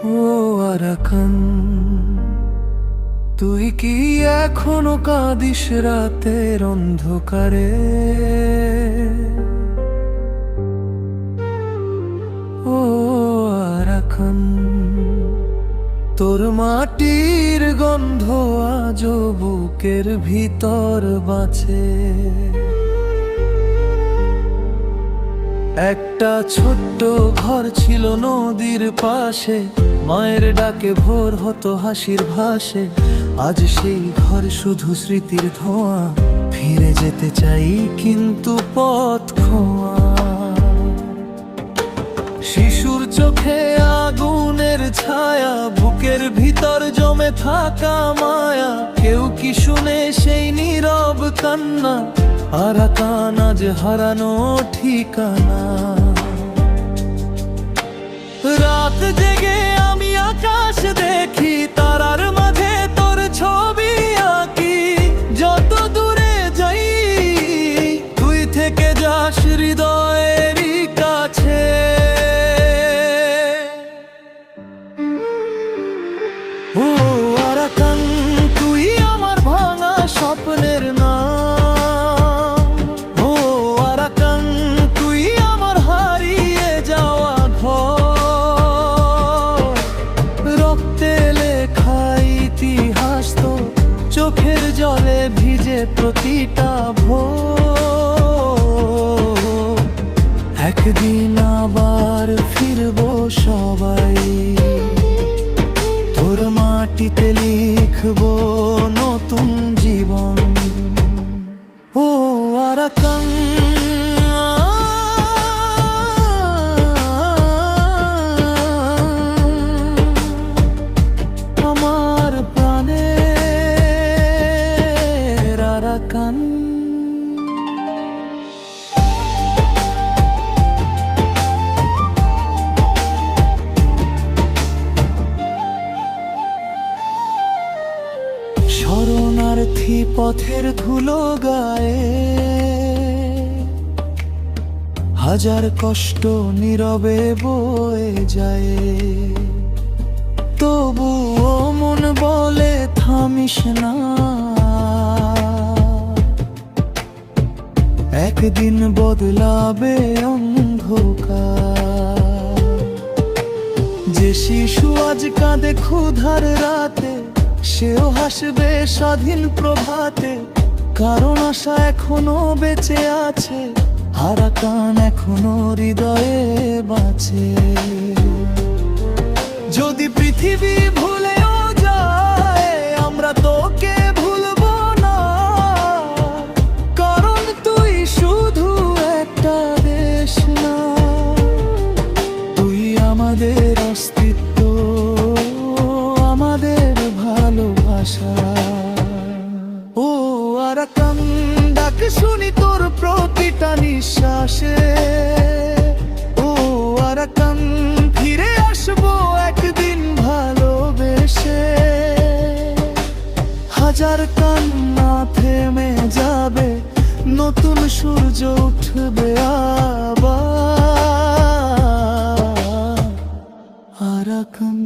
ও Arakan, তুই কি এখনো কাঁদিস রাতের অন্ধকারে? ও আরাকান, তোর মাটির গন্ধ আজও বুকের ভিতর বাঁচে। একটা ছোট্ট ঘর ছিল নদীর পাশে, মায়ের ডাকে ভোর হতো হাসির ভাসে। আজ সেই ঘর শুধু স্মৃতির ধোঁয়া, ফিরে যেতে চাই কিন্তু পথ খোয়া। শিশুর চোখে আগুনের ছায়া, বুকের ভিতর জমে থাকা মায়া। কেউ কি শুনে সেই নীরব কান্না? আরাকান আজ হারানো ঠিকানা। রাত জেগে আমি আকাশ দেখি, তারার মাঝে তোর ছবি আঁকি। যত দূরে যাই তুই থেকে যাস হৃদয়েরই কাছে। ও আরাকান, তুই আমার ভাঙা স্বপ্নের নাম। ও আরাকান, তুই আমার হারিয়ে যাওয়া ঘর। রক্তে লেখা ইতিহাস তো, চোখের জলে ভিজে প্রতিটা ভোর। একদিন আবার ফিরবো সবাই, তোর মাটিতে লিখবো নতুন জীবন। ও আরাকান, আমার প্রাণের আরাকান। শরণার্থী পথের ধুলো গায়ে, হাজার কষ্ট নীরবে বয়ে যায়। তবুও মন বলে থামিস না, একদিন বদলাবে অন্ধকার। যে শিশু আজ কাঁদে ক্ষুধার রাতে, সেও হাসবে স্বাধীন প্রভাতে। কারণ আশা এখনো বেঁচে আছে, আরাকান এখনো হৃদয়ে বাঁচে। যদি পৃথিবী ভুলেও যায়, আমরা তোকে ভুলবো না। কারণ তুই শুধু একটা দেশ না, তুই আমাদের অস্তিত্ব, আমাদের ভালোবাসা। ও আরাকান, ডাক শুনি তোর প্রতিটা নিঃশ্বাসে। ও আরাকান, ফিরে আসবো একদিন ভালোবেসে। হাজার কান্না থেমে যাবে, নতুন সূর্য উঠবে আবার। আরাকান।